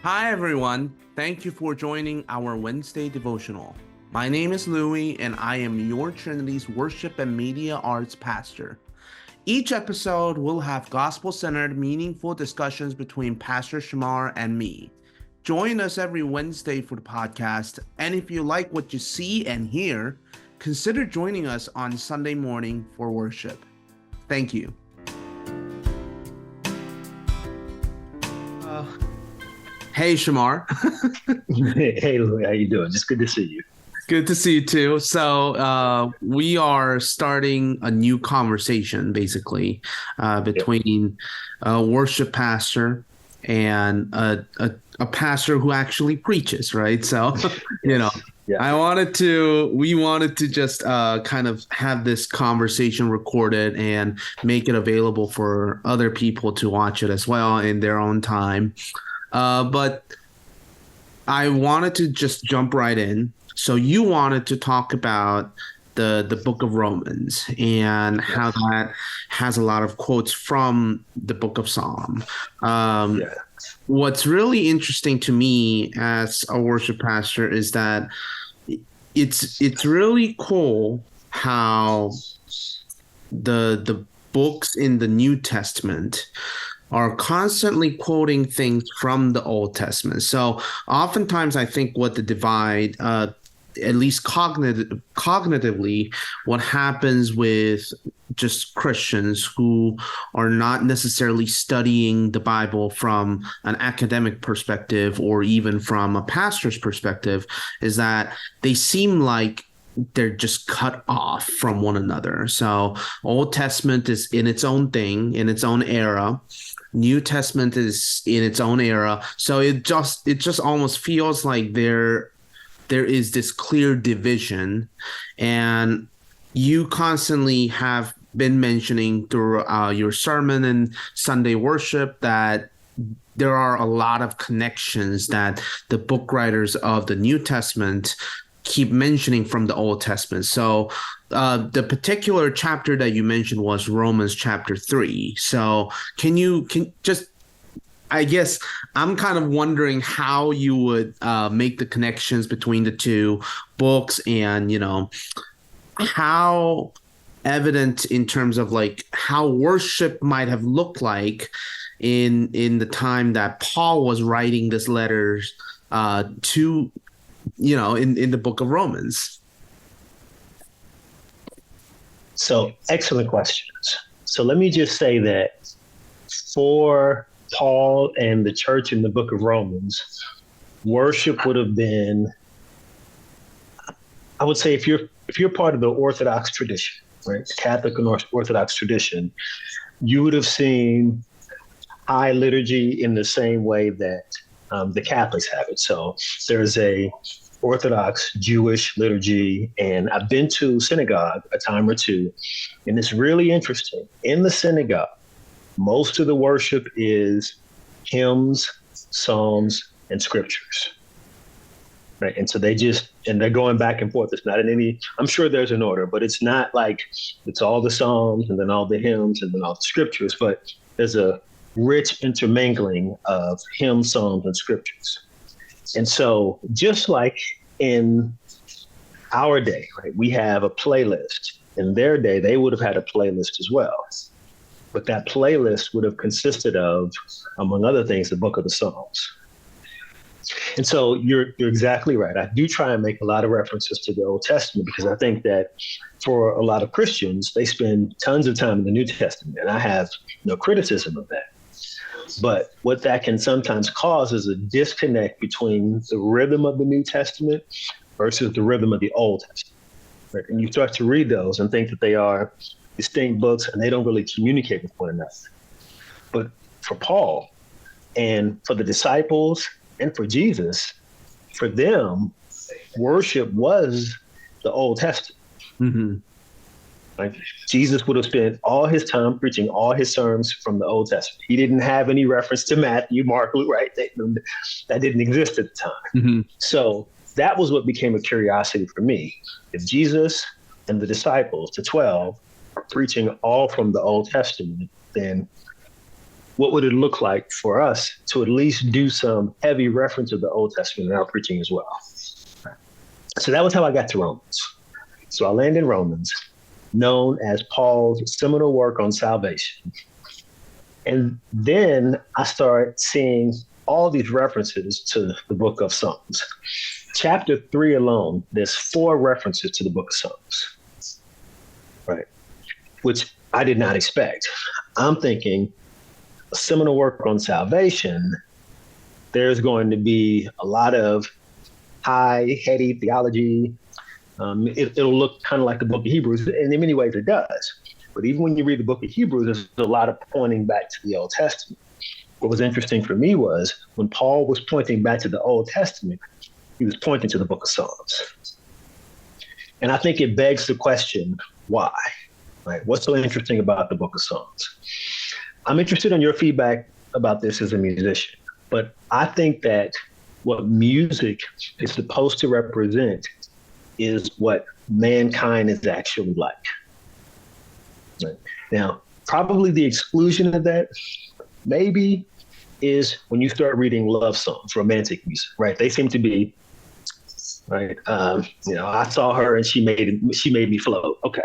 Hi, everyone. Thank you for joining our Wednesday Devotional. My name is Loui, and I am your Trinity's Worship and Media Arts Pastor. Each episode will have gospel-centered, meaningful discussions between Pastor Shimar and me. Join us every Wednesday for the podcast, and if you like what you see and hear, consider joining us on Sunday morning for worship. Thank you. Hey, Shimar. Hey, Louis, how you doing? It's good to see you. Good to see you too. So we are starting a new conversation, basically, Yep. between a worship pastor and a pastor who actually preaches, right? So, you know, Yes. Yeah. we wanted to just kind of have this conversation recorded and make it available for other people to watch it as well in their own time. But I wanted to just jump right in. So you wanted to talk about the book of Romans and how Yes. that has a lot of quotes from the book of Psalm. Um, Yeah. what's really interesting to me as a worship pastor is that it's really cool how the books in the New Testament are constantly quoting things from the Old Testament. So oftentimes I think what the divide, at least cognitively, what happens with just Christians who are not necessarily studying the Bible from an academic perspective or even from a pastor's perspective is that they seem like they're just cut off from one another. So Old Testament is in its own thing, in its own era. New Testament is in its own era. So it just almost feels like there is this clear division, and you constantly have been mentioning through your sermon and Sunday worship that there are a lot of connections that the book writers of the New Testament keep mentioning from the Old Testament. So the particular chapter that you mentioned was Romans chapter 3. So can just I guess I'm kind of wondering how you would make the connections between the two books and, how evident in terms of like how worship might have looked like in the time that Paul was writing this letters to, in the book of Romans. So, excellent questions. So, let me just say that for Paul and the church in the book of Romans, worship would have been, I would say, if you're part of the Orthodox tradition, right, Catholic and Orthodox tradition, you would have seen high liturgy in the same way that the Catholics have it. So there's a Orthodox Jewish liturgy, and I've been to synagogue a time or two, and it's really interesting. In the synagogue, most of the worship is hymns, psalms, and scriptures. Right. And so they're going back and forth. It's not in any, I'm sure there's an order, but it's not like it's all the Psalms and then all the hymns and then all the scriptures, but there's a rich intermingling of hymns, Psalms, and scriptures. And so just like in our day, right, we have a playlist. In their day, they would have had a playlist as well. But that playlist would have consisted of, among other things, the book of the Psalms. And so you're exactly right. I do try and make a lot of references to the Old Testament because I think that for a lot of Christians, they spend tons of time in the New Testament, and I have no criticism of that. But what that can sometimes cause is a disconnect between the rhythm of the New Testament versus the rhythm of the Old Testament. Right? And you start to read those and think that they are distinct books and they don't really communicate with one another. But for Paul and for the disciples and for Jesus, for them, worship was the Old Testament. Mm-hmm. Like Jesus would have spent all his time preaching all his sermons from the Old Testament. He didn't have any reference to Matthew, Mark, Luke, right? That didn't exist at the time. Mm-hmm. So that was what became a curiosity for me. If Jesus and the disciples, the 12, are preaching all from the Old Testament, then what would it look like for us to at least do some heavy reference of the Old Testament in our preaching as well? So that was how I got to Romans. So I land in Romans, known as Paul's seminal work on salvation. And then I start seeing all these references to the book of Psalms. Chapter 3 alone, there's 4 references to the book of Psalms, right? Which I did not expect. I'm thinking a seminal work on salvation, there's going to be a lot of high, heady theology. It'll look kind of like the book of Hebrews, and in many ways it does. But even when you read the book of Hebrews, there's a lot of pointing back to the Old Testament. What was interesting for me was when Paul was pointing back to the Old Testament, he was pointing to the book of Psalms. And I think it begs the question, why? Right? What's so interesting about the book of Psalms? I'm interested in your feedback about this as a musician, but I think that what music is supposed to represent is what mankind is actually like. Right? Now, probably the exclusion of that maybe is when you start reading love songs, romantic music, right? They seem to be, right? I saw her and she made me float. Okay.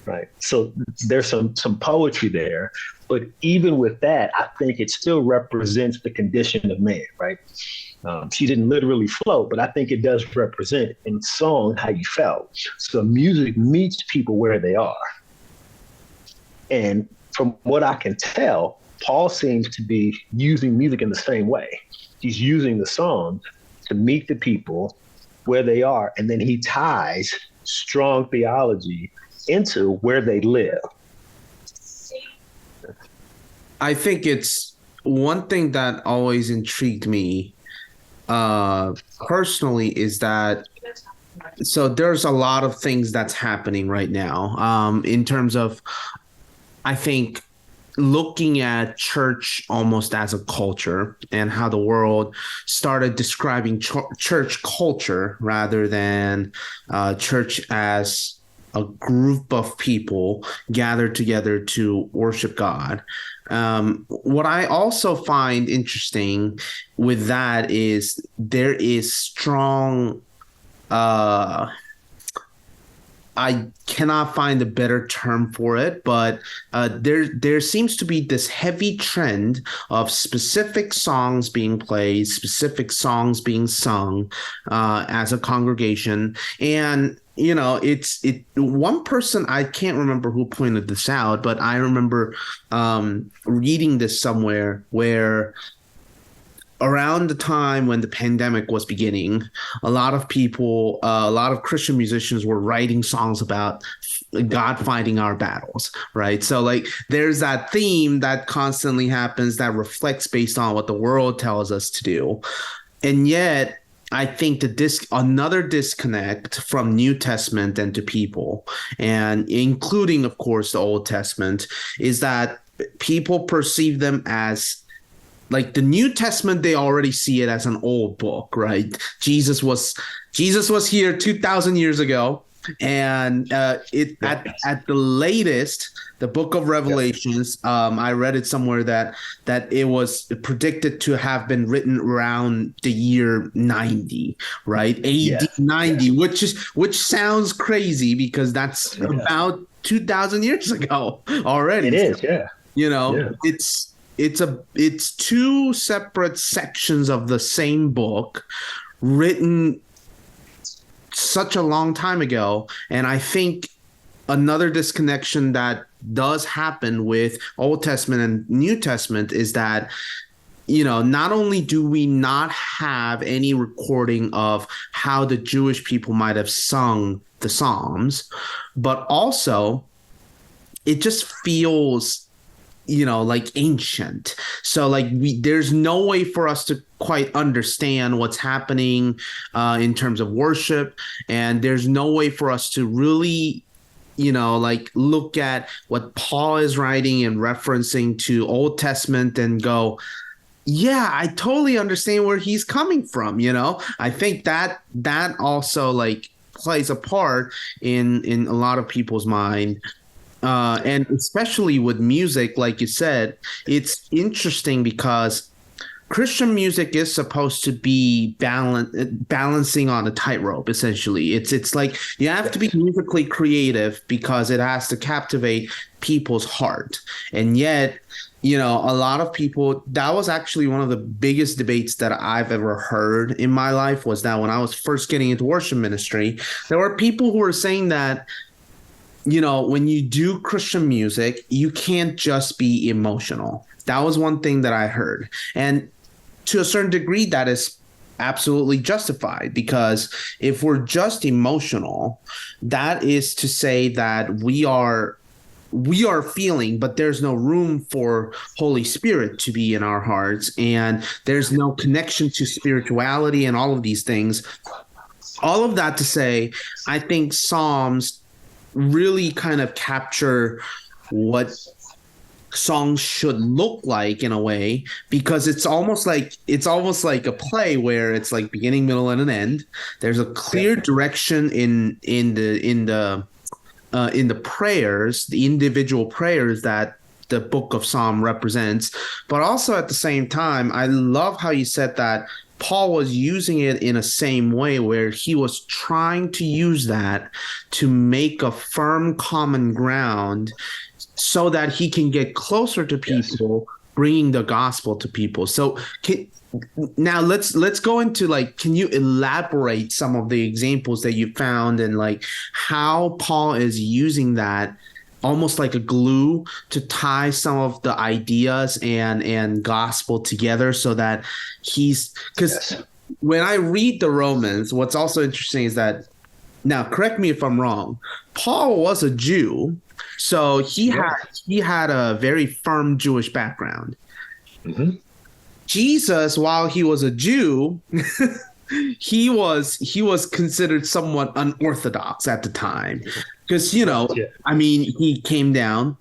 Right. So there's some poetry there, but even with that, I think it still represents the condition of man, right? She didn't literally float, but I think it does represent in song how you felt. So music meets people where they are. And from what I can tell, Paul seems to be using music in the same way. He's using the song to meet the people where they are, and then he ties strong theology into where they live. I think it's one thing that always intrigued me personally is that so there's a lot of things that's happening right now in terms of, I think, looking at church almost as a culture and how the world started describing church culture rather than church as a group of people gathered together to worship God. What I also find interesting with that is there is strong I cannot find a better term for it, but there seems to be this heavy trend of specific songs being played, specific songs being sung as a congregation. And it's one person, I can't remember who pointed this out, but I remember reading this somewhere where around the time when the pandemic was beginning, a lot of people, a lot of Christian musicians were writing songs about God fighting our battles, right? So like there's that theme that constantly happens that reflects based on what the world tells us to do. And yet I think another disconnect from New Testament and to people, and including, of course, the Old Testament, is that people perceive them as like the New Testament. They already see it as an old book, right? Jesus was here 2,000 years ago, and at the latest, the Book of Revelations. I read it somewhere that it was predicted to have been written around the year 90, right? AD 90, which sounds crazy because that's about 2,000 years ago already. It is, yeah. It's two separate sections of the same book written such a long time ago. And I think another disconnection that does happen with Old Testament and New Testament is that, not only do we not have any recording of how the Jewish people might have sung the Psalms, but also it just feels like ancient. So like there's no way for us to quite understand what's happening in terms of worship. And there's no way for us to really, look at what Paul is writing and referencing to Old Testament and go, yeah, I totally understand where he's coming from. I think that also like plays a part in a lot of people's mind. And especially with music, like you said, it's interesting because Christian music is supposed to be balancing on a tightrope. Essentially, it's like you have to be Yes. musically creative because it has to captivate people's heart, and yet, a lot of people. That was actually one of the biggest debates that I've ever heard in my life. Was that when I was first getting into worship ministry, there were people who were saying that when you do Christian music, you can't just be emotional. That was one thing that I heard. And to a certain degree, that is absolutely justified because if we're just emotional, that is to say that we are feeling, but there's no room for Holy Spirit to be in our hearts, and there's no connection to spirituality and all of these things. All of that to say, I think Psalms really kind of capture what songs should look like in a way because it's almost like a play where it's like beginning, middle, and an end. There's a clear Yep. direction in the prayers, the individual prayers that the book of Psalm represents. But also at the same time, I love how you said that Paul was using it in a same way where he was trying to use that to make a firm common ground so that he can get closer to Yes. people, bringing the gospel to people. So now let's go into like, can you elaborate some of the examples that you found and like how Paul is using that almost like a glue to tie some of the ideas and gospel together so that because Yes. when I read the Romans, what's also interesting is that now correct me if I'm wrong, Paul was a Jew, so he had Yes. he had a very firm Jewish background. Hmm. Jesus, while he was a Jew, he was considered somewhat unorthodox at the time because Correct. Yeah. I mean he came down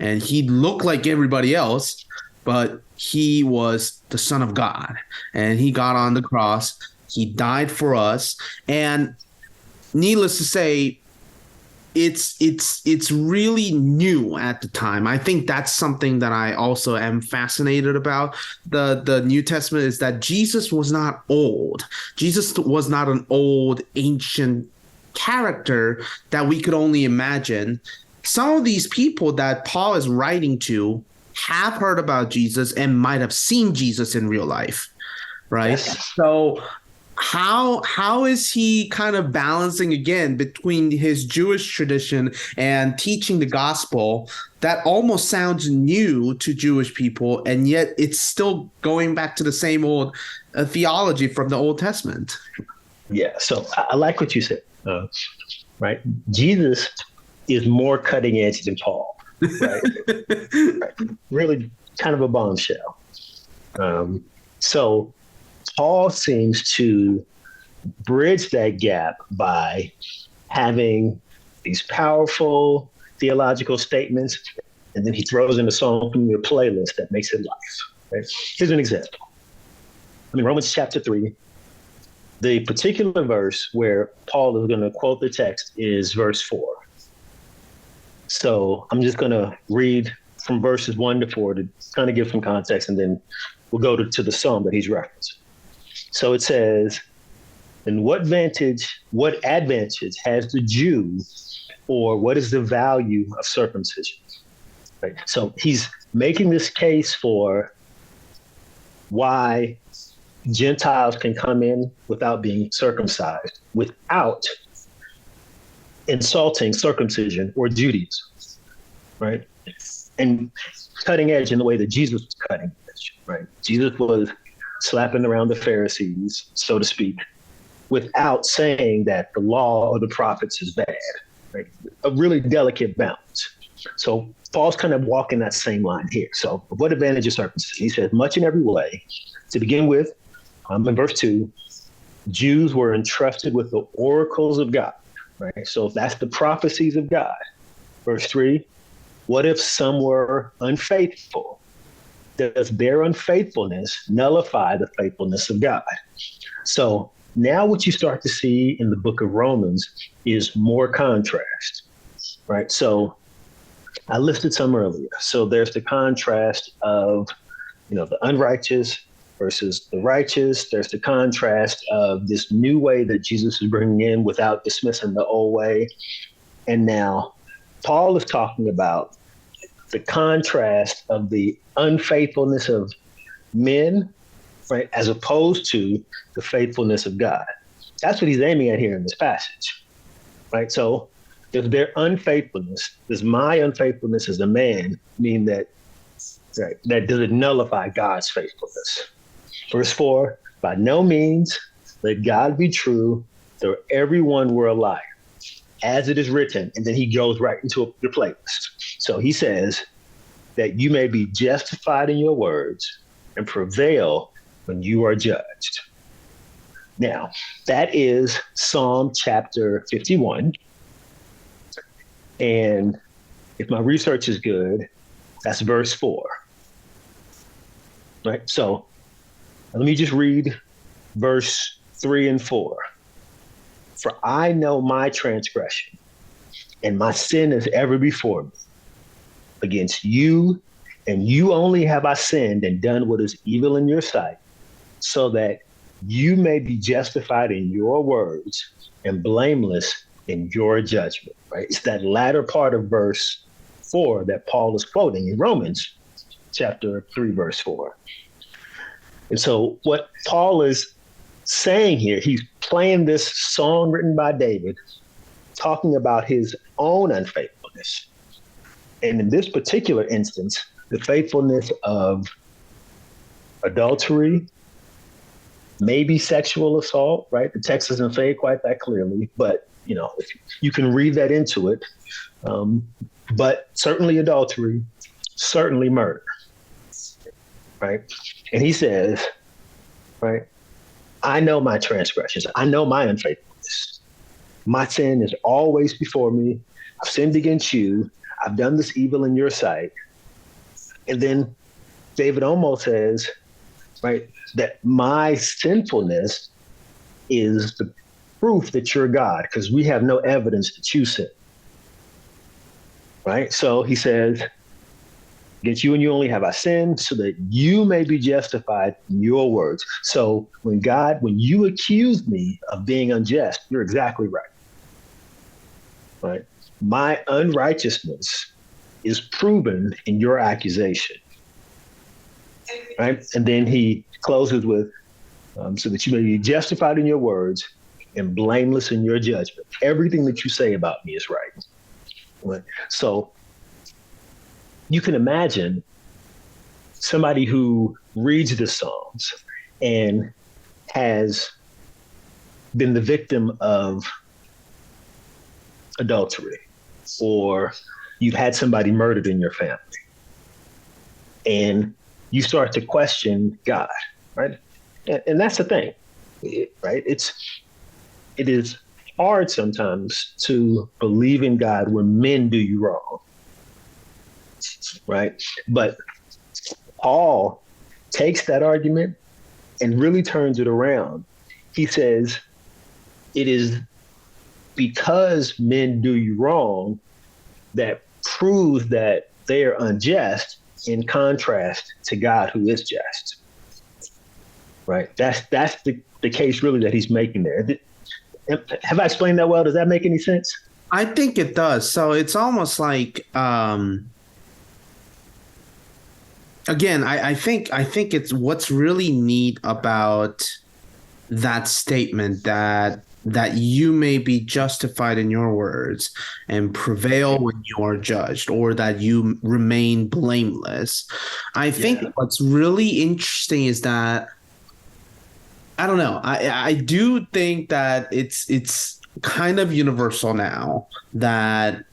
and he looked like everybody else, but he was the Son of God and he got on the cross. He died for us, and needless to say, it's really new at the time. I think that's something that I also am fascinated about the New Testament is that Jesus was not old. Jesus was not an old ancient character that we could only imagine. Some of these people that Paul is writing to have heard about Jesus and might have seen Jesus in real life, right? Yes. So how is he kind of balancing again between his Jewish tradition and teaching the gospel that almost sounds new to Jewish people, and yet it's still going back to the same old theology from the Old Testament? Yeah. So I like what you said. Right. Jesus is more cutting edge than Paul. Right. Right. Really kind of a bombshell. So Paul seems to bridge that gap by having these powerful theological statements, and then he throws in a song from your playlist that makes it life. Right? Here's an example. Romans chapter 3, the particular verse where Paul is going to quote the text is verse 4. So I'm just going to read from verses 1 to 4 to kind of give some context, and then we'll go to the psalm that he's referenced. So it says, and what advantage has the Jew, or what is the value of circumcision? Right. So he's making this case for why Gentiles can come in without being circumcised, without insulting circumcision or Judaism, right? And cutting edge in the way that Jesus was cutting edge, right? Jesus was slapping around the Pharisees, so to speak, without saying that the law or the prophets is bad, right? A really delicate balance. So Paul's kind of walking that same line here. So what advantage is circumcision? He says, much in every way. To begin with, in verse 2, Jews were entrusted with the oracles of God, right? So that's the prophecies of God. Verse 3, what if some were unfaithful? Does their unfaithfulness nullify the faithfulness of God? So now what you start to see in the book of Romans is more contrast, right? So I listed some earlier. So there's the contrast of, the unrighteous versus the righteous. There's the contrast of this new way that Jesus is bringing in without dismissing the old way. And now Paul is talking about the contrast of the unfaithfulness of men, right, as opposed to the faithfulness of God. That's what he's aiming at here in this passage, right? So if their unfaithfulness, does my unfaithfulness as a man mean that, right, that does it nullify God's faithfulness? Verse 4, by no means let God be true, though everyone were a liar, as it is written. And then he goes right into the playlist. So he says that you may be justified in your words and prevail when you are judged. Now, that is Psalm chapter 51. And if my research is good, that's verse 4. Right? So let me just read verse 3 and 4. For I know my transgression, and my sin is ever before me. Against you, and you only have I sinned and done what is evil in your sight, so that you may be justified in your words and blameless in your judgment. Right? It's that latter part of verse 4 that Paul is quoting in Romans chapter 3, verse 4. And so what Paul is saying here, he's playing this song written by David, talking about his own unfaithfulness. And in this particular instance, the faithfulness of adultery, maybe sexual assault, right? The text doesn't say it quite that clearly, but if you can read that into it. But certainly adultery, certainly murder, right? And he says, right, I know my transgressions. I know my unfaithfulness. My sin is always before me. I've sinned against you. I've done this evil in your sight. And then David almost says, right, that my sinfulness is the proof that you're God, because we have no evidence that you sin. Right? So he says, against you and you only have I sinned, so that you may be justified in your words. So when you accuse me of being unjust, you're exactly right. Right? My unrighteousness is proven in your accusation. Right? And then he closes with, so that you may be justified in your words and blameless in your judgment. Everything that you say about me is right. Right? So you can imagine somebody who reads the Psalms and has been the victim of adultery, or you've had somebody murdered in your family, and you start to question God, right? And that's the thing, right? It is hard sometimes to believe in God when men do you wrong, right? But Paul takes that argument and really turns it around. He says, it is because men do you wrong that proves that they are unjust, in contrast to God, who is just. Right? That's the case really that he's making there. Have I explained that well? Does that make any sense? I think it does. So it's almost like, again, I think it's what's really neat about that statement that you may be justified in your words and prevail when you are judged, or that you remain blameless. I think what's really interesting is that, I don't know, I do think that it's kind of universal now, that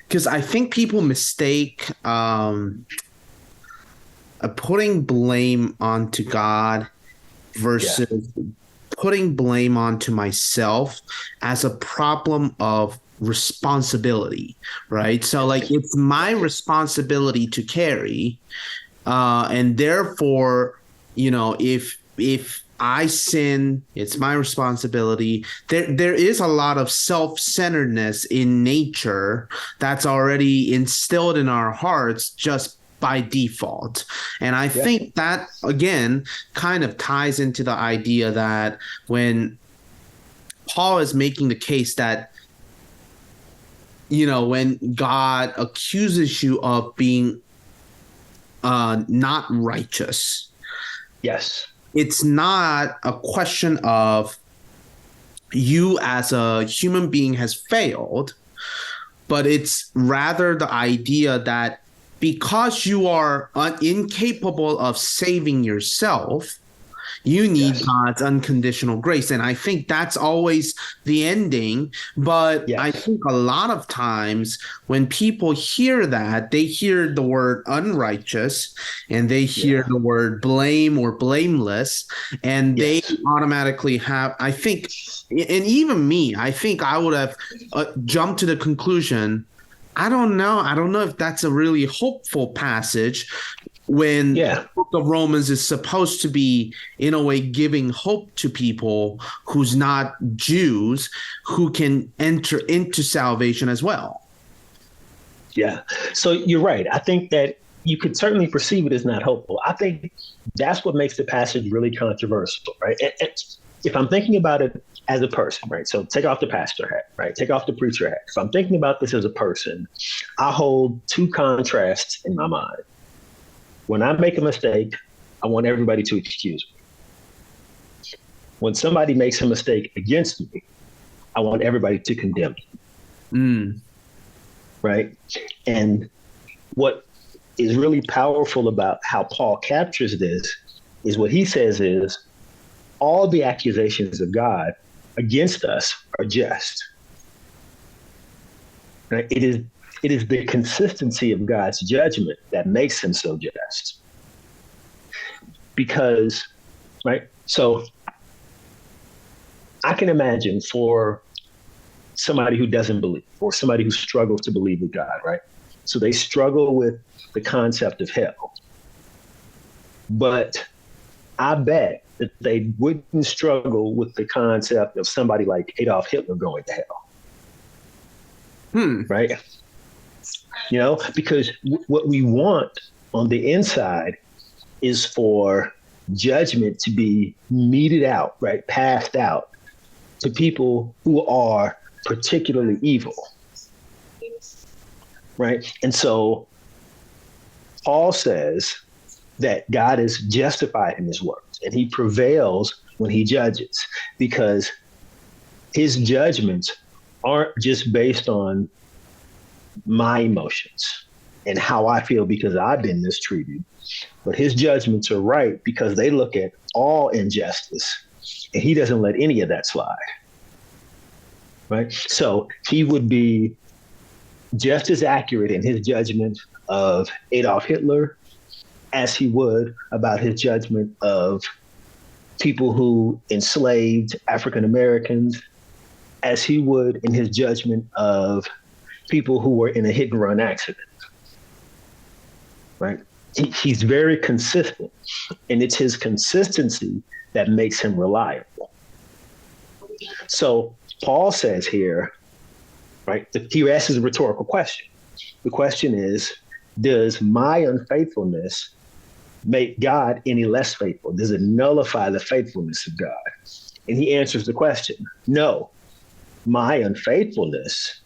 because I think people mistake putting blame onto God versus putting blame onto myself as a problem of responsibility, right? So like, it's my responsibility to carry, and therefore, if I sin, it's my responsibility. There is a lot of self-centeredness in nature that's already instilled in our hearts just by default. And I think that, again, kind of ties into the idea that when Paul is making the case that, when God accuses you of being not righteous, Yes. it's not a question of you as a human being has failed, but it's rather the idea that because you are incapable of saving yourself, you need God's unconditional grace. And I think that's always the ending. But I think a lot of times when people hear that, they hear the word unrighteous and they hear the word blame or blameless, and they automatically have, I think, and even me, I think I would have jumped to the conclusion, I don't know if that's a really hopeful passage when the book of Romans is supposed to be, in a way, giving hope to people who's not Jews who can enter into salvation as well. Yeah. So you're right. I think that you could certainly perceive it as not hopeful. I think that's what makes the passage really controversial, right? And if I'm thinking about it as a person, right? So take off the pastor hat, right? Take off the preacher hat. If I'm thinking about this as a person, I hold two contrasts in my mind. When I make a mistake, I want everybody to excuse me. When somebody makes a mistake against me, I want everybody to condemn me. Right? And what is really powerful about how Paul captures this is what he says is all the accusations of God against us are just. Right? It is the consistency of God's judgment that makes him so just. Because, right? So I can imagine for somebody who doesn't believe or somebody who struggles to believe with God, right? So they struggle with the concept of hell. But I bet that they wouldn't struggle with the concept of somebody like Adolf Hitler going to hell. Right? Because what we want on the inside is for judgment to be meted out, right? Passed out to people who are particularly evil. Right? And so Paul says that God is justified in his works and he prevails when he judges because his judgments aren't just based on my emotions and how I feel because I've been mistreated, but his judgments are right because they look at all injustice and he doesn't let any of that slide. Right? So he would be just as accurate in his judgment of Adolf Hitler as he would about his judgment of people who enslaved African Americans, as he would in his judgment of people who were in a hit and run accident. Right? He's very consistent, and it's his consistency that makes him reliable. So Paul says here, right, he asks a rhetorical question. The question is, does my unfaithfulness make God any less faithful? Does it nullify the faithfulness of God? And he answers the question, no, my unfaithfulness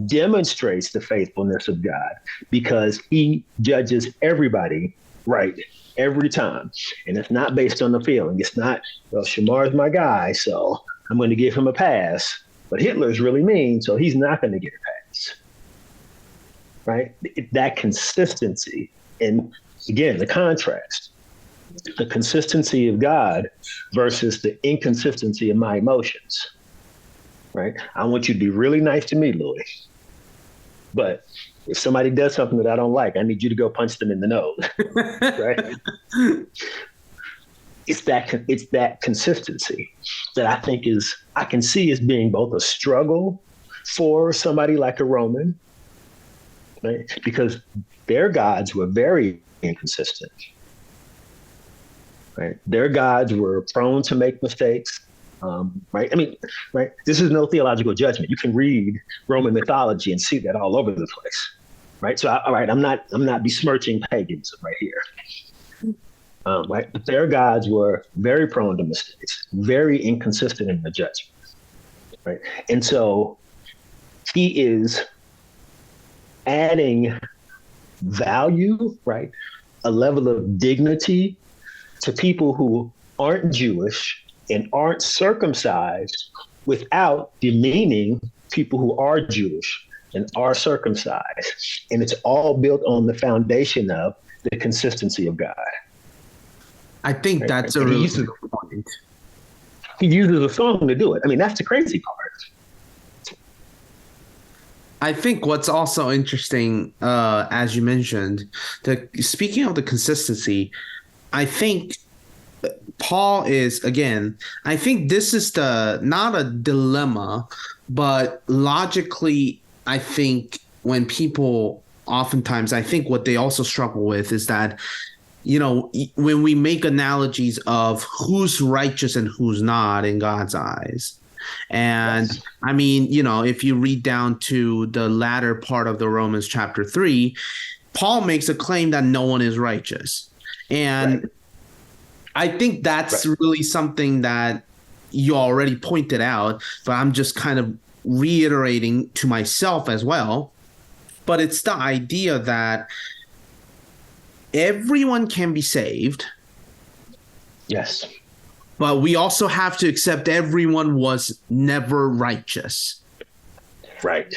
demonstrates the faithfulness of God because he judges everybody right every time. And it's not based on the feeling. It's not, well, Shimar's my guy, so I'm going to give him a pass. But Hitler's really mean, so he's not going to get a pass. Right? That consistency. And again, the contrast, the consistency of God versus the inconsistency of my emotions. Right? I want you to be really nice to me, Loui. But if somebody does something that I don't like, I need you to go punch them in the nose. Right? It's that consistency that I think I can see as being both a struggle for somebody like a Roman, right? Because their gods were very inconsistent. right? Their gods were prone to make mistakes. Right? I mean, right? This is no theological judgment. You can read Roman mythology and see that all over the place, right? So, all right, I'm not besmirching paganism right here. Right? But their gods were very prone to mistakes, very inconsistent in their judgment, right? And so he is adding value, right? A level of dignity to people who aren't Jewish and aren't circumcised without demeaning people who are Jewish and are circumcised. And it's all built on the foundation of the consistency of God. I think Right? that's a really good point. He uses a song to do it. I mean, that's the crazy part. I think what's also interesting, as you mentioned, speaking of the consistency, I think Paul is, again, I think this is not a dilemma, but logically, I think when people oftentimes, I think what they also struggle with is that, when we make analogies of who's righteous and who's not in God's eyes. And yes. I mean, if you read down to the latter part of the Romans chapter 3, Paul makes a claim that no one is righteous. And right. I think that's right. really something that you already pointed out, but I'm just kind of reiterating to myself as well. But it's the idea that everyone can be saved. Yes. But we also have to accept everyone was never righteous. Right.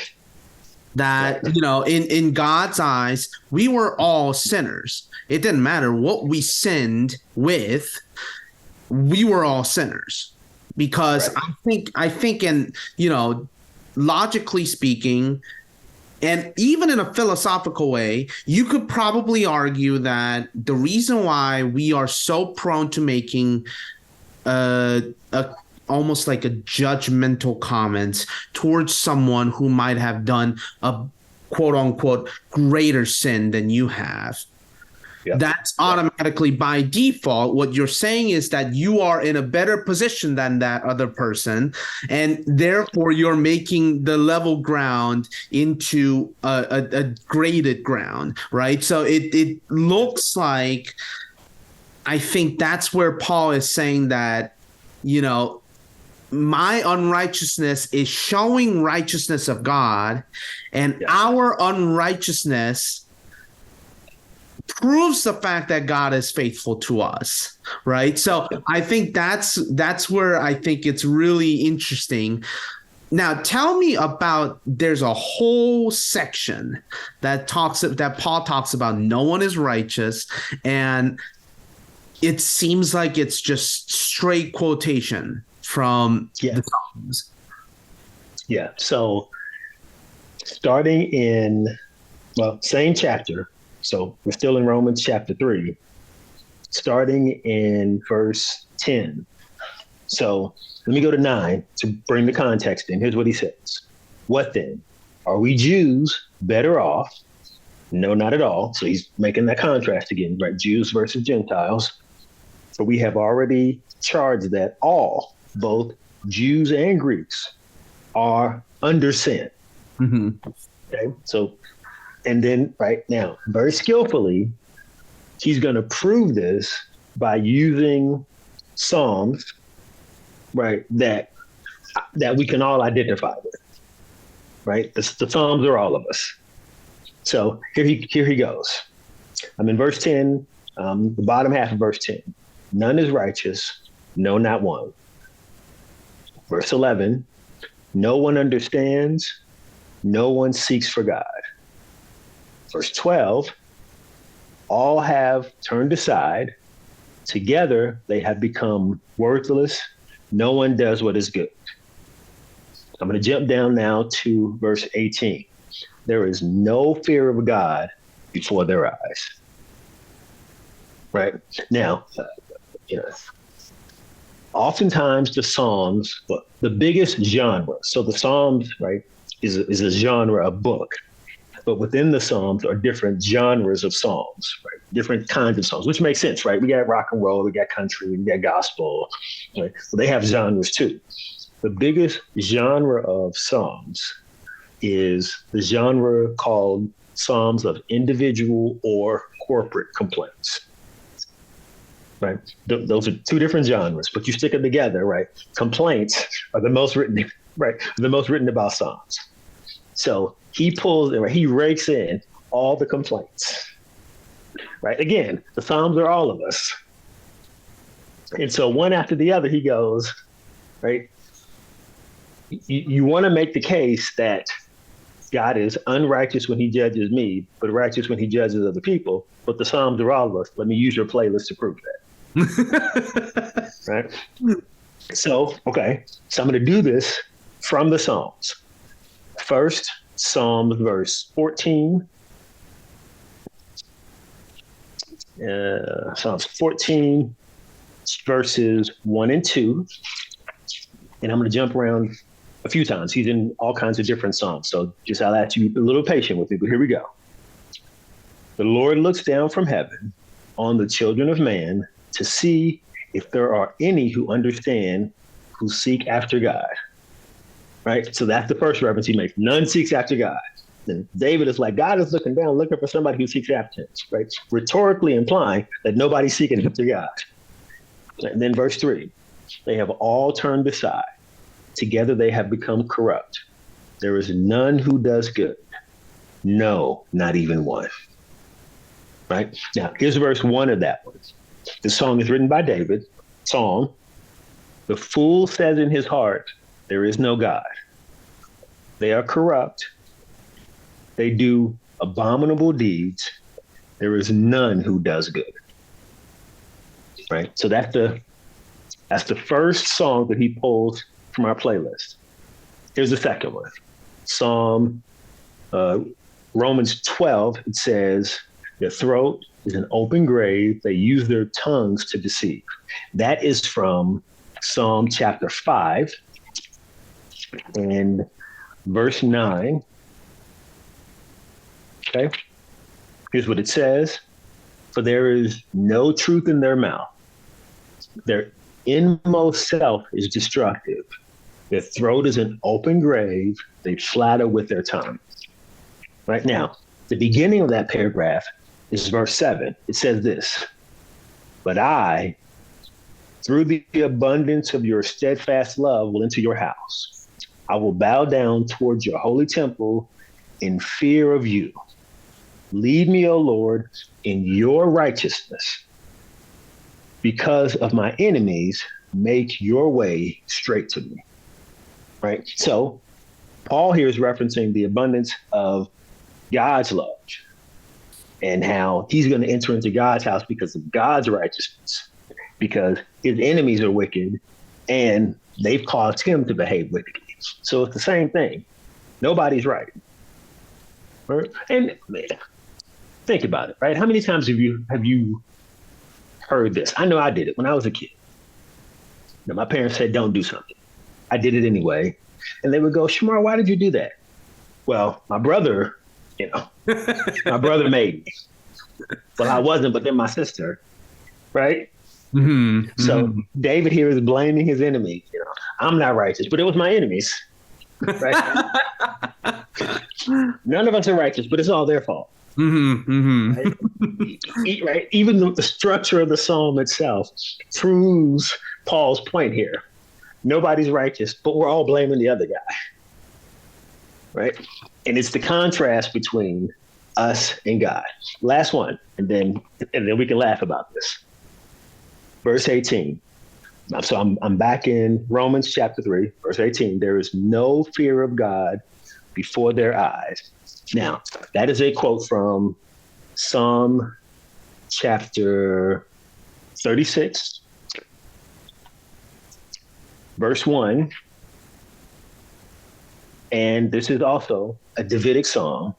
That, in God's eyes, we were all sinners. It didn't matter what we sinned with, we were all sinners. Because right. I think, and, logically speaking, and even in a philosophical way, you could probably argue that the reason why we are so prone to making almost like a judgmental comments towards someone who might have done a quote unquote greater sin than you have. Yep. That's automatically by default. What you're saying is that you are in a better position than that other person, and therefore you're making the level ground into a graded ground, right? So it looks like, I think that's where Paul is saying that, my unrighteousness is showing righteousness of God, and our unrighteousness proves the fact that God is faithful to us, right? So I think that's where I think it's really interesting. Now, tell me about, there's a whole section that Paul talks about no one is righteous, and it seems like it's just straight quotation from the Psalms. Yeah. So starting in, same chapter. So we're still in Romans chapter 3, starting in verse 10. So let me go to 9 to bring the context in. Here's what he says. What then? Are we Jews better off? No, not at all. So he's making that contrast again, right? Jews versus Gentiles. So we have already charged that all, both Jews and Greeks, are under sin. Mm-hmm. Okay. So, and then right now, very skillfully, he's going to prove this by using Psalms, right, that we can all identify with, right? The Psalms are all of us. So here he goes. I'm in verse 10, the bottom half of verse 10. None is righteous, no, not one. Verse 11, no one understands, no one seeks for God. Verse 12, all have turned aside, together they have become worthless, no one does what is good. I'm going to jump down now to verse 18. There is no fear of God before their eyes. Right? Now, oftentimes the Psalms, the biggest genre, so the Psalms, right, is a genre of book. But within the Psalms are different genres of songs, right? Different kinds of songs, which makes sense, right? We got rock and roll, we got country, we got gospel, right? So they have genres too. The biggest genre of Psalms is the genre called Psalms of individual or corporate complaints. Right, those are two different genres, but you stick them together, right? Complaints are the most written, right? The most written about Psalms. So he rakes in all the complaints, right? Again, the Psalms are all of us, and so one after the other, he goes, right? You want to make the case that God is unrighteous when he judges me, but righteous when he judges other people. But the Psalms are all of us. Let me use your playlist to prove that. Right. So I'm going to do this from the Psalms. First, Psalm verse 14. Psalms 14, verses 1 and 2. And I'm going to jump around a few times. He's in all kinds of different Psalms. So just I'll ask you a little patient with me, but here we go. The Lord looks down from heaven on the children of man to see if there are any who understand, who seek after God. Right? So that's the first reference he makes. None seeks after God. And David is like, God is looking down, looking for somebody who seeks after him. Right? Rhetorically implying that nobody's seeking after God. And then verse 3, they have all turned aside. Together they have become corrupt. There is none who does good. No, not even one. Right? Now, here's verse 1 of that one. The song is written by David. Psalm. The fool says in his heart, there is no God. They are corrupt. They do abominable deeds. There is none who does good. Right? So that's the first song that he pulls from our playlist. Here's the second one. Psalm Romans 12, it says, their throat is an open grave. They use their tongues to deceive. That is from Psalm chapter 5 and verse 9. Okay. Here's what it says. For there is no truth in their mouth. Their inmost self is destructive. Their throat is an open grave. They flatter with their tongue. Right now, the beginning of that paragraph is verse 7. It says this, but I, through the abundance of your steadfast love, will enter your house. I will bow down towards your holy temple in fear of you. Lead me, O Lord, in your righteousness. Because of my enemies, make your way straight to me. Right? So Paul here is referencing the abundance of God's love and how he's going to enter into God's house because of God's righteousness, because his enemies are wicked and they've caused him to behave wickedly. So it's the same thing. Nobody's right. Right? And think about it, right? How many times have you heard this? I know I did it when I was a kid. You know, my parents said, don't do something. I did it anyway. And they would go, Shimar, why did you do that? Well, my brother, my brother made me. Well, I wasn't, but then my sister, right? Mm-hmm. So David here is blaming his enemies. I'm not righteous, but it was my enemies. Right? None of us are righteous, but it's all their fault. Mm-hmm. Mm-hmm. Right? Even the structure of the psalm itself proves Paul's point here. Nobody's righteous, but we're all blaming the other guy. Right? And it's the contrast between us and God. Last one, and then we can laugh about this. Verse 18. So I'm back in Romans chapter 3, verse 18. There is no fear of God before their eyes. Now, that is a quote from Psalm chapter 36, verse 1. And this is also a Davidic song,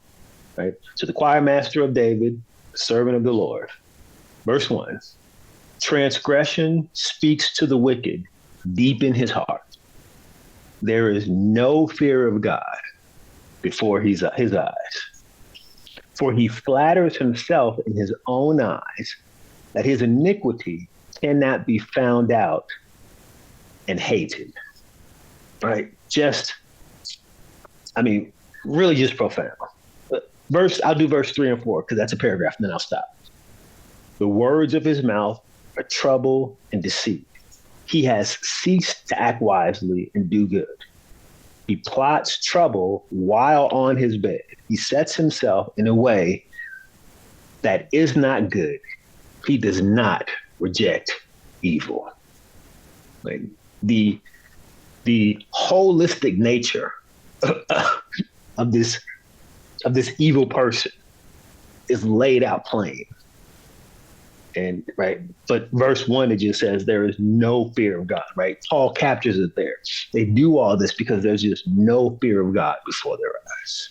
right? To the choir master of David, servant of the Lord. Verse 1. Transgression speaks to the wicked deep in his heart. There is no fear of God before his eyes. For he flatters himself in his own eyes that his iniquity cannot be found out and hated. Right? Really just profound. I'll do verse 3 and 4 because that's a paragraph, and then I'll stop. The words of his mouth are trouble and deceit. He has ceased to act wisely and do good. He plots trouble while on his bed. He sets himself in a way that is not good. He does not reject evil. Like the holistic nature of this evil person is laid out plain. And right, but verse 1, it just says there is no fear of God, right? Paul captures it there. They do all this because there's just no fear of God before their eyes.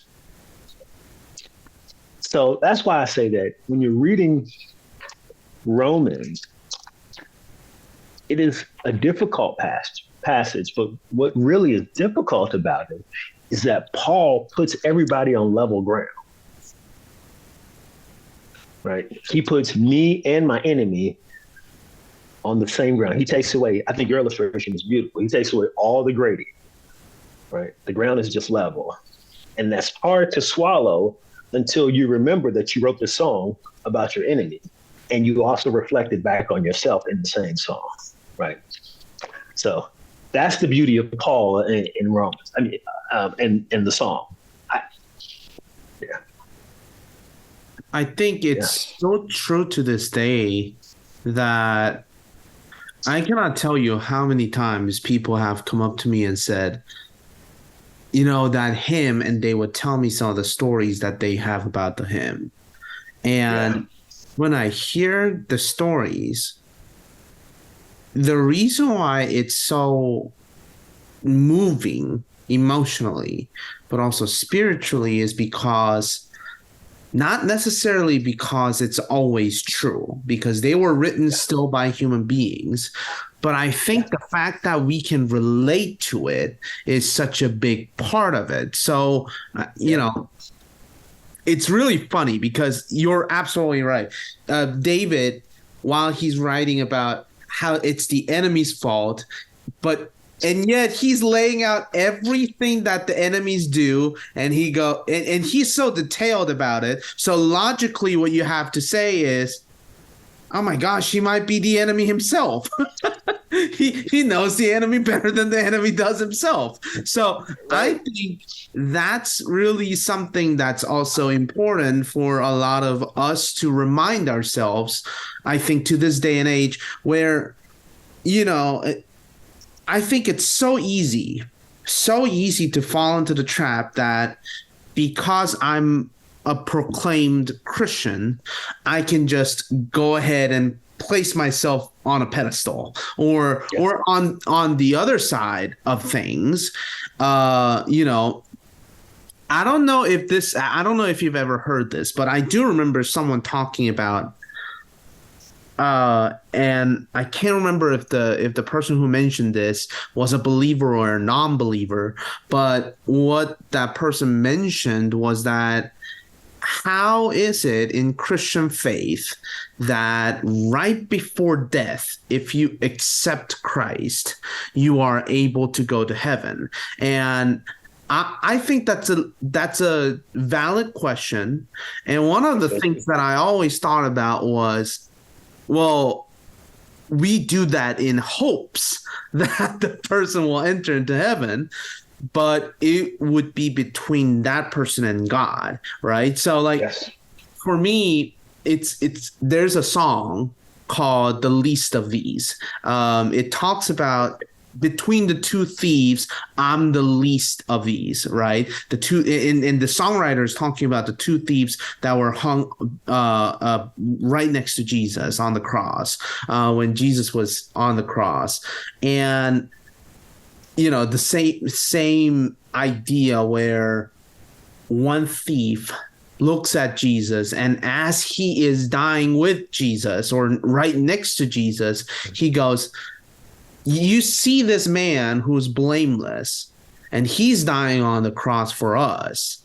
So that's why I say that when you're reading Romans, it is a difficult passage, but what really is difficult about it is that Paul puts everybody on level ground. Right? He puts me and my enemy on the same ground. He takes away, I think your illustration is beautiful. He takes away all the grading, right? The ground is just level. And that's hard to swallow until you remember that you wrote the song about your enemy. And you also reflected back on yourself in the same song, right? So that's the beauty of Paul in Romans, in the song. I think it's so true to this day that I cannot tell you how many times people have come up to me and said, that hymn, and they would tell me some of the stories that they have about the hymn. And when I hear the stories, the reason why it's so moving emotionally, but also spiritually, is because not necessarily because it's always true, because they were written still by human beings. But I think the fact that we can relate to it is such a big part of it. So, it's really funny because you're absolutely right. David, while he's writing about how it's the enemy's fault, and yet he's laying out everything that the enemies do, and and he's so detailed about it. So logically, what you have to say is, oh my gosh, he might be the enemy himself. He knows the enemy better than the enemy does himself. So I think that's really something that's also important for a lot of us to remind ourselves, I think, to this day and age where, I think it's so easy to fall into the trap that because I'm a proclaimed Christian, I can just go ahead and place myself on a pedestal or on the other side of things. I don't know if you've ever heard this, but I do remember someone talking about and I can't remember if the person who mentioned this was a believer or a non-believer, but what that person mentioned was that how is it in Christian faith that right before death, if you accept Christ, you are able to go to heaven? And I think that's a valid question. And one of the things that I always thought about was, well, we do that in hopes that the person will enter into heaven, but it would be between that person and God, right? So for me, there's a song called The Least of These. It talks about between the two thieves, I'm the least of these, right? The two, and the songwriter is talking about the two thieves that were hung right next to Jesus on the cross when Jesus was on the cross. And, the same idea where one thief looks at Jesus, and as he is dying with Jesus or right next to Jesus, he goes, you see this man who's blameless, and he's dying on the cross for us.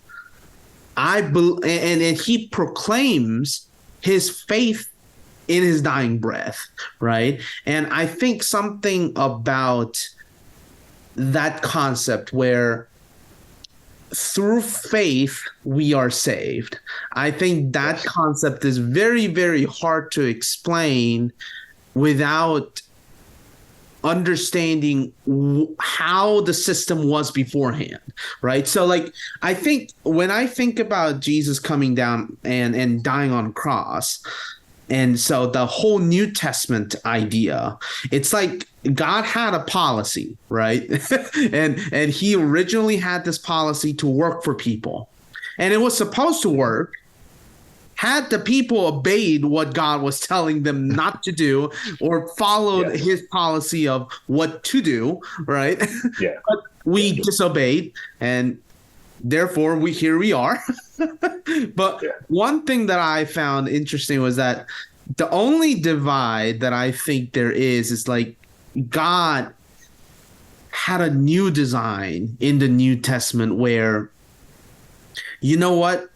and he proclaims his faith in his dying breath, right? And I think something about that concept where through faith we are saved. I think that concept is very, very hard to explain without understanding how the system was beforehand, right? So like I think when I think about Jesus coming down and dying on a cross, and so the whole New Testament idea, it's like God had a policy, right? and he originally had this policy to work for people. And it was supposed to work had the people obeyed what God was telling them not to do or followed his policy of what to do, right? Yeah. But we disobeyed, and therefore here we are. But one thing that I found interesting was that the only divide that I think there is like God had a new design in the New Testament where, you know what?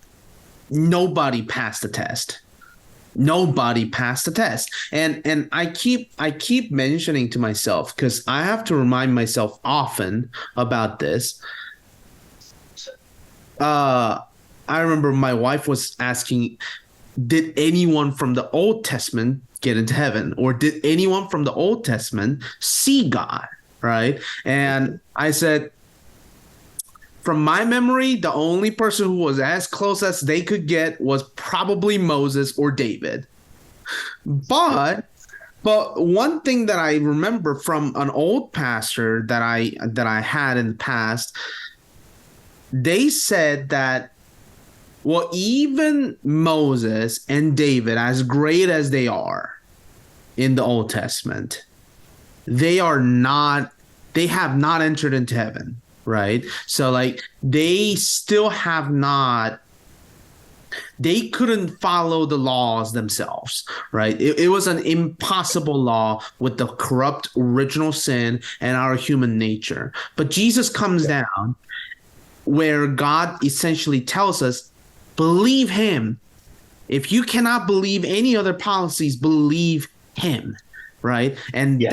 Nobody passed the test. Nobody passed the test. And I keep mentioning to myself, because I have to remind myself often about this. I remember my wife was asking, did anyone from the Old Testament get into heaven? Or did anyone from the Old Testament see God? Right? And I said, from my memory, the only person who was as close as they could get was probably Moses or David. But one thing that I remember from an old pastor that I had in the past, they said that, well, even Moses and David, as great as they are in the Old Testament, they have not entered into heaven. Right. So like they still have not, they couldn't follow the laws themselves. Right. It was an impossible law with the corrupt original sin and our human nature. But Jesus comes down where God essentially tells us, believe him. If you cannot believe any other policies, believe him. Right. And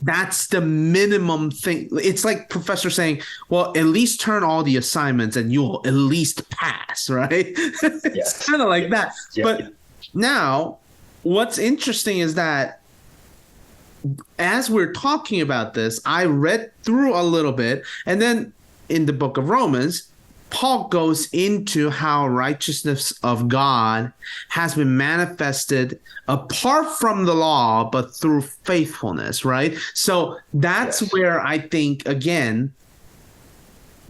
that's the minimum thing. It's like professor saying, well, at least turn all the assignments and you'll at least pass, right? It's kind of like that. But now what's interesting is that as we're talking about this, I read through a little bit, and then in the book of Romans, Paul goes into how righteousness of God has been manifested apart from the law, but through faithfulness, right? So that's where I think, again,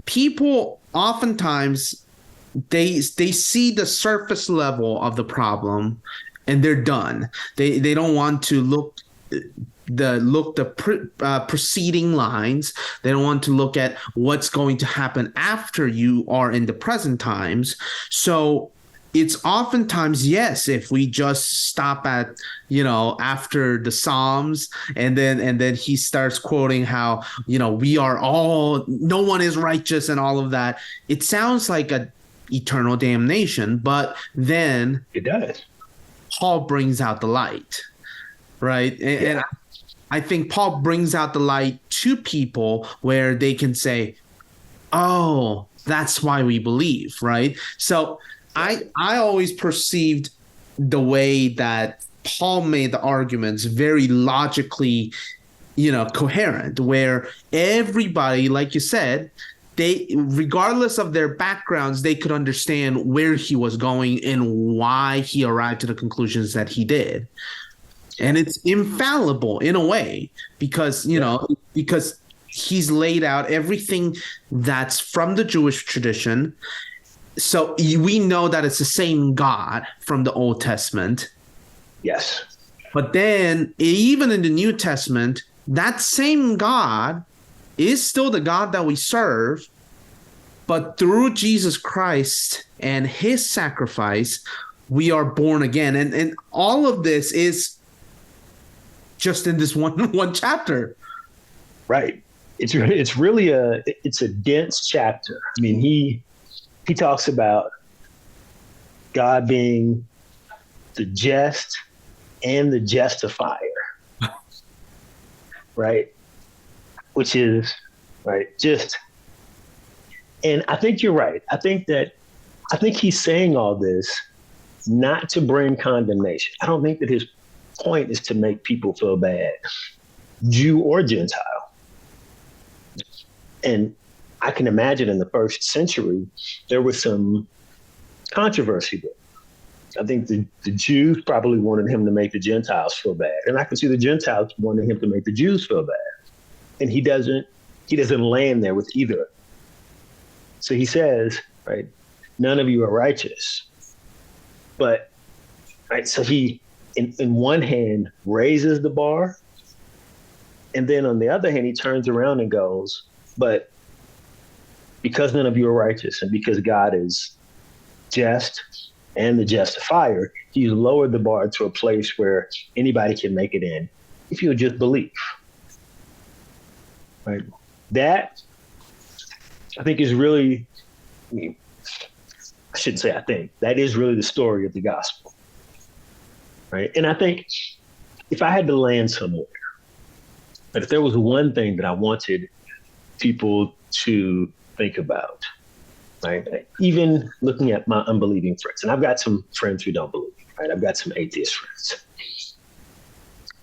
people oftentimes, they see the surface level of the problem and they're done. They don't want to look the preceding lines. They don't want to look at what's going to happen after you are in the present times. So it's oftentimes, yes, if we just stop at, after the Psalms, and then he starts quoting how, we are all, no one is righteous and all of that. It sounds like a eternal damnation, but then it does. Paul brings out the light, right? And I think Paul brings out the light to people where they can say, oh, that's why we believe, right? So I always perceived the way that Paul made the arguments very logically, coherent, where everybody, like you said, they, regardless of their backgrounds, they could understand where he was going and why he arrived to the conclusions that he did. And it's infallible in a way because, because he's laid out everything that's from the Jewish tradition. So we know that it's the same God from the Old Testament. Yes. But then even in the New Testament, that same God is still the God that we serve. But through Jesus Christ and his sacrifice, we are born again. And all of this is just in this one chapter. Right. It's really a dense chapter. I mean, he talks about God being the just and the justifier, right? Which is, right, just, and I think you're right. I think he's saying all this not to bring condemnation. I don't think that his point is to make people feel bad, Jew or Gentile. And I can imagine in the first century, there was some controversy there. I think the Jews probably wanted him to make the Gentiles feel bad. And I can see the Gentiles wanting him to make the Jews feel bad. And he doesn't land there with either. So he says, right, none of you are righteous. But, right, so he, in one hand, raises the bar. And then on the other hand, he turns around and goes, but because none of you are righteous and because God is just and the justifier, he's lowered the bar to a place where anybody can make it in if you just believe. Right? That, I think, is really, I shouldn't say I think, that is really the story of the gospel. Right? And I think if I had to land somewhere, but if there was one thing that I wanted people to think about, right? Even looking at my unbelieving friends, and I've got some friends who don't believe, right? I've got some atheist friends.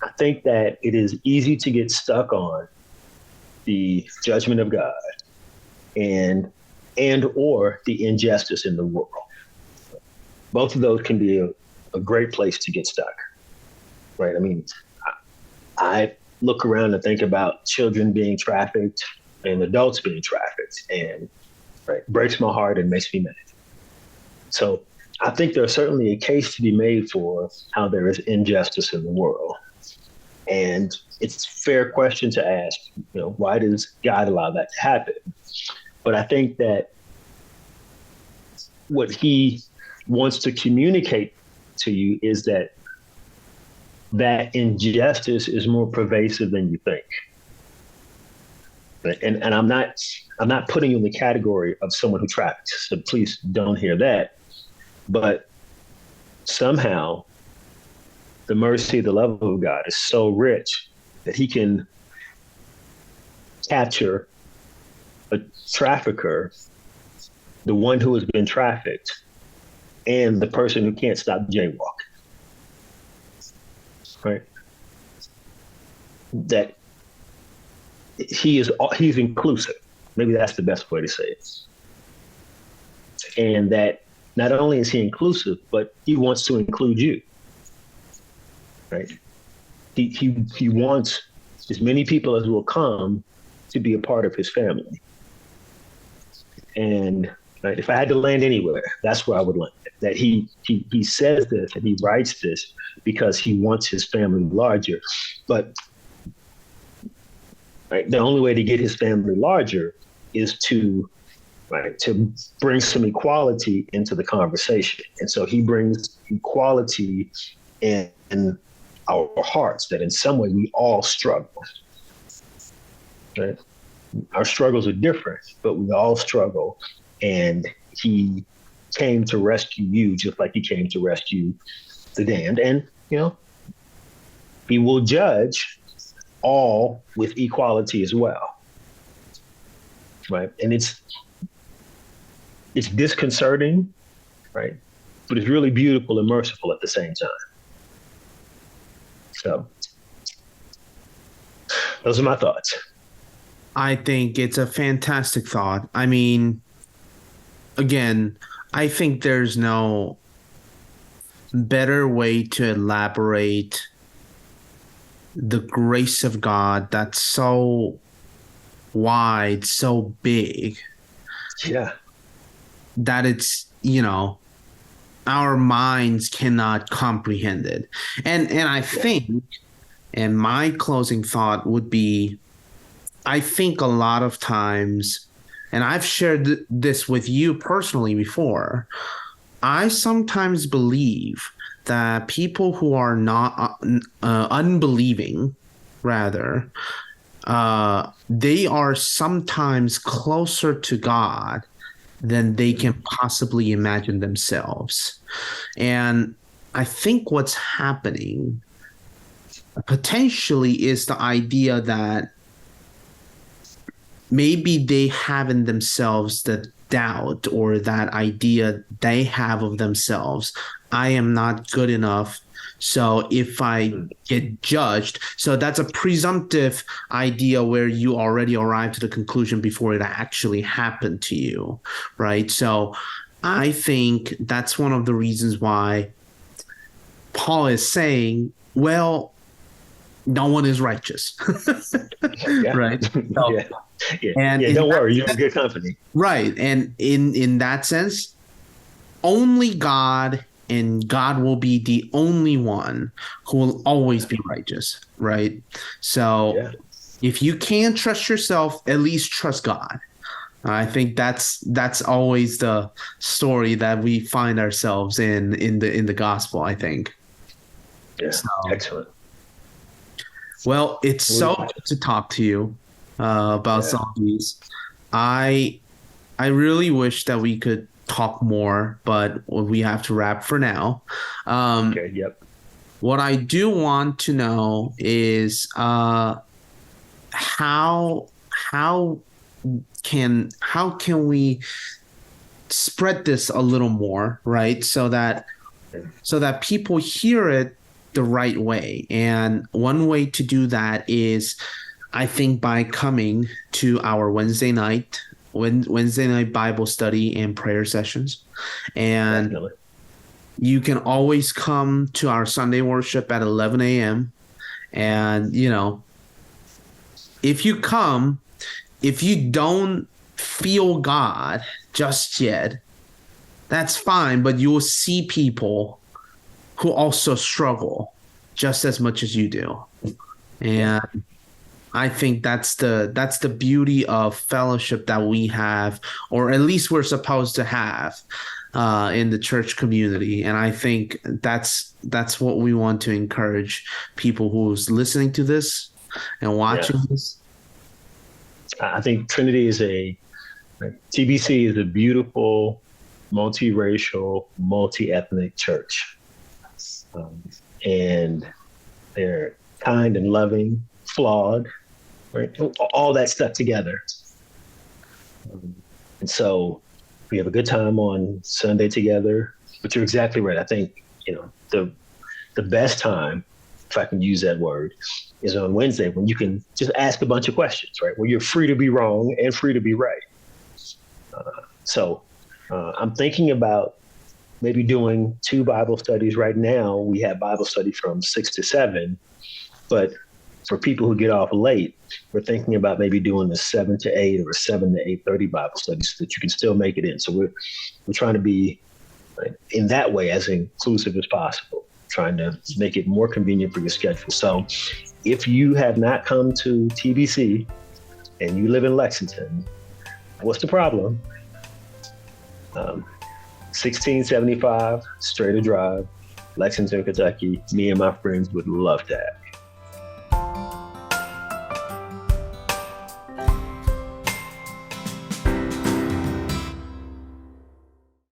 I think that it is easy to get stuck on the judgment of God and or the injustice in the world. Both of those can be a great place to get stuck, right? I mean, I look around and think about children being trafficked and adults being trafficked, and right, breaks my heart and makes me mad. So I think there's certainly a case to be made for how there is injustice in the world. And it's a fair question to ask, why does God allow that to happen? But I think that what he wants to communicate to you is that injustice is more pervasive than you think. And I'm not putting you in the category of someone who traffics, so please don't hear that. But somehow the mercy, the love of God is so rich that he can capture a trafficker, the one who has been trafficked, and the person who can't stop jaywalking. Right? That he's inclusive. Maybe that's the best way to say it. And that not only is he inclusive, but he wants to include you. Right? He wants as many people as will come to be a part of his family. And right, if I had to land anywhere, that's where I would land. That he says this and he writes this because he wants his family larger. But right, the only way to get his family larger is to bring some equality into the conversation. And so he brings equality in our hearts, that in some way we all struggle. Right? Our struggles are different, but we all struggle. And he came to rescue you just like he came to rescue the damned. And, he will judge all with equality as well. Right? And it's disconcerting, right? But it's really beautiful and merciful at the same time. So those are my thoughts. I think it's a fantastic thought. I mean, again, I think there's no better way to elaborate the grace of God that's so wide, so big. Yeah. That it's, our minds cannot comprehend it. And I think, and my closing thought would be, I think a lot of times, and I've shared this with you personally before, I sometimes believe that people who are not unbelieving, rather, they are sometimes closer to God than they can possibly imagine themselves. And I think what's happening potentially is the idea that maybe they have in themselves the doubt or that idea they have of themselves. I am not good enough. So if I get judged, so that's a presumptive idea where you already arrived to the conclusion before it actually happened to you, right? So I think that's one of the reasons why Paul is saying, well, no one is righteous, right? So, and don't worry, you're in good company. Right. And in that sense, only God and God will be the only one who will always be righteous, right? So if you can't trust yourself, at least trust God. I think that's always the story that we find ourselves in the gospel, I think. Yeah, so, excellent. Well, it's so good to talk to you about some of these. I really wish that we could talk more, but we have to wrap for now. What I do want to know is how can we spread this a little more, right? So that people hear it the right way. And one way to do that is, I think, by coming to our Wednesday night Bible study and prayer sessions. And definitely, you can always come to our Sunday worship at 11 a.m. And, if you come, if you don't feel God just yet, that's fine, but you will see people who also struggle just as much as you do. And I think that's the beauty of fellowship that we have, or at least we're supposed to have in the church community. And I think that's what we want to encourage people who's listening to this and watching this. I think Trinity TBC is a beautiful, multiracial, multi-ethnic church. And they're kind and loving, flawed, right? All that stuff together. And so we have a good time on Sunday together. But you're exactly right. I think, the best time, if I can use that word, is on Wednesday, when you can just ask a bunch of questions, right? Where you're free to be wrong and free to be right. So I'm thinking about maybe doing 2 Bible studies. Right now, we have Bible study from 6 to 7, but for people who get off late, we're thinking about maybe doing a 7 to 8 or a 7 to 8:30 Bible study so that you can still make it in. So we're trying to be, in that way, as inclusive as possible, trying to make it more convenient for your schedule. So if you have not come to TBC and you live in Lexington, what's the problem? 1675 Strader Drive, Lexington, Kentucky. Me and my friends would love that.